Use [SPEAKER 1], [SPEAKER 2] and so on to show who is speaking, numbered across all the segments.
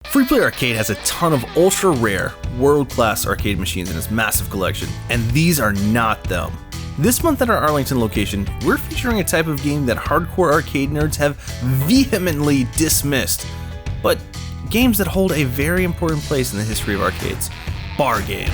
[SPEAKER 1] Freeplay Arcade has a ton of ultra-rare, world-class arcade machines in its massive collection, and these are not them. This month at our Arlington location, we're featuring a type of game that hardcore arcade nerds have vehemently dismissed, but games that hold a very important place in the history of arcades: bar games.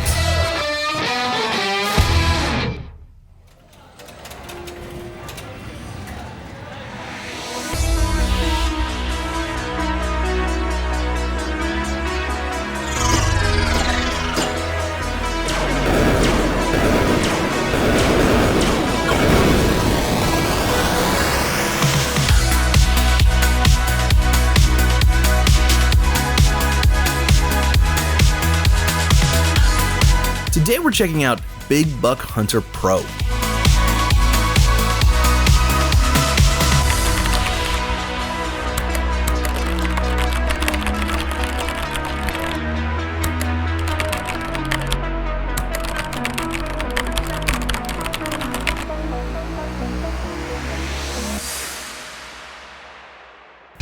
[SPEAKER 1] Today we're checking out Big Buck Hunter Pro.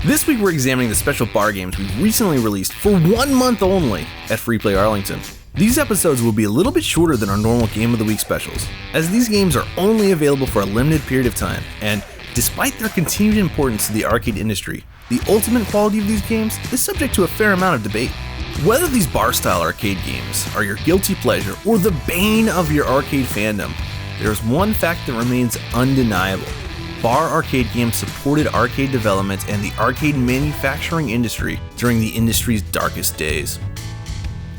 [SPEAKER 1] This week we're examining the special bar games we've recently released for 1 month only at Freeplay Arlington. These episodes will be a little bit shorter than our normal Game of the Week specials, as these games are only available for a limited period of time, and despite their continued importance to the arcade industry, the ultimate quality of these games is subject to a fair amount of debate. Whether these bar-style arcade games are your guilty pleasure or the bane of your arcade fandom, there's one fact that remains undeniable. Bar arcade games supported arcade development and the arcade manufacturing industry during the industry's darkest days.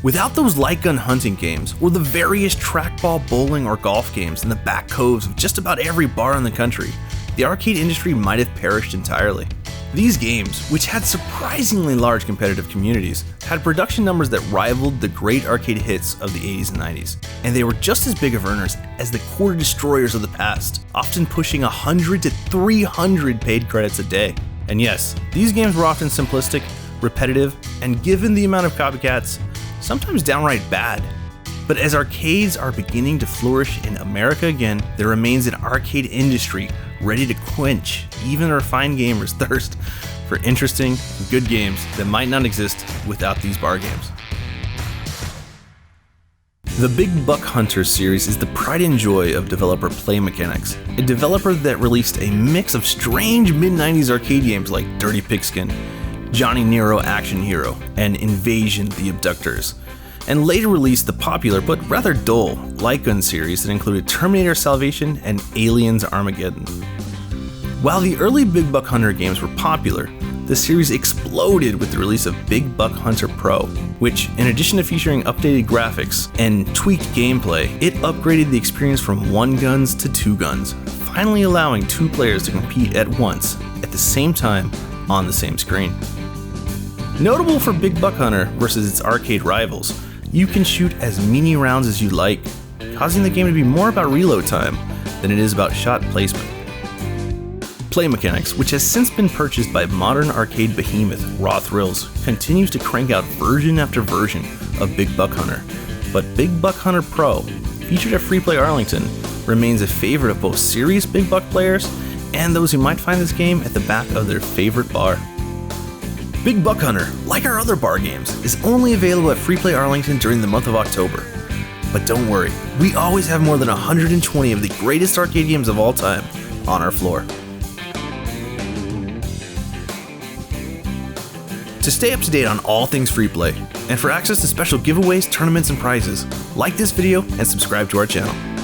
[SPEAKER 1] Without those light gun hunting games, or the various trackball bowling or golf games in the back coves of just about every bar in the country, the arcade industry might have perished entirely. These games, which had surprisingly large competitive communities, had production numbers that rivaled the great arcade hits of the 80s and 90s, and they were just as big of earners as the quarter destroyers of the past, often pushing 100 to 300 paid credits a day. And yes, these games were often simplistic, repetitive, and given the amount of copycats, sometimes downright bad. But as arcades are beginning to flourish in America again, there remains an arcade industry ready to quench even refined gamers' thirst for interesting, good games that might not exist without these bar games. The Big Buck Hunter series is the pride and joy of developer Play Mechanics, a developer that released a mix of strange mid-90s arcade games like Dirty Pigskin, Johnny Nero Action Hero, and Invasion the Abductors, and later released the popular but rather dull light gun series that included Terminator Salvation and Aliens Armageddon. While the early Big Buck Hunter games were popular, the series exploded with the release of Big Buck Hunter Pro, which, in addition to featuring updated graphics and tweaked gameplay, it upgraded the experience from 1 guns to 2 guns, finally allowing 2 players to compete at once, at the same time, on the same screen. Notable for Big Buck Hunter versus its arcade rivals, you can shoot as many rounds as you like, causing the game to be more about reload time than it is about shot placement. Play Mechanics, which has since been purchased by modern arcade behemoth Raw Thrills, continues to crank out version after version of Big Buck Hunter, but Big Buck Hunter Pro, featured at Freeplay Arlington, remains a favorite of both serious Big Buck players and those who might find this game at the back of their favorite bar. Big Buck Hunter, like our other bar games, is only available at Freeplay Arlington during the month of October. But don't worry, we always have more than 120 of the greatest arcade games of all time on our floor. To stay up to date on all things Freeplay, and for access to special giveaways, tournaments, and prizes, like this video and subscribe to our channel.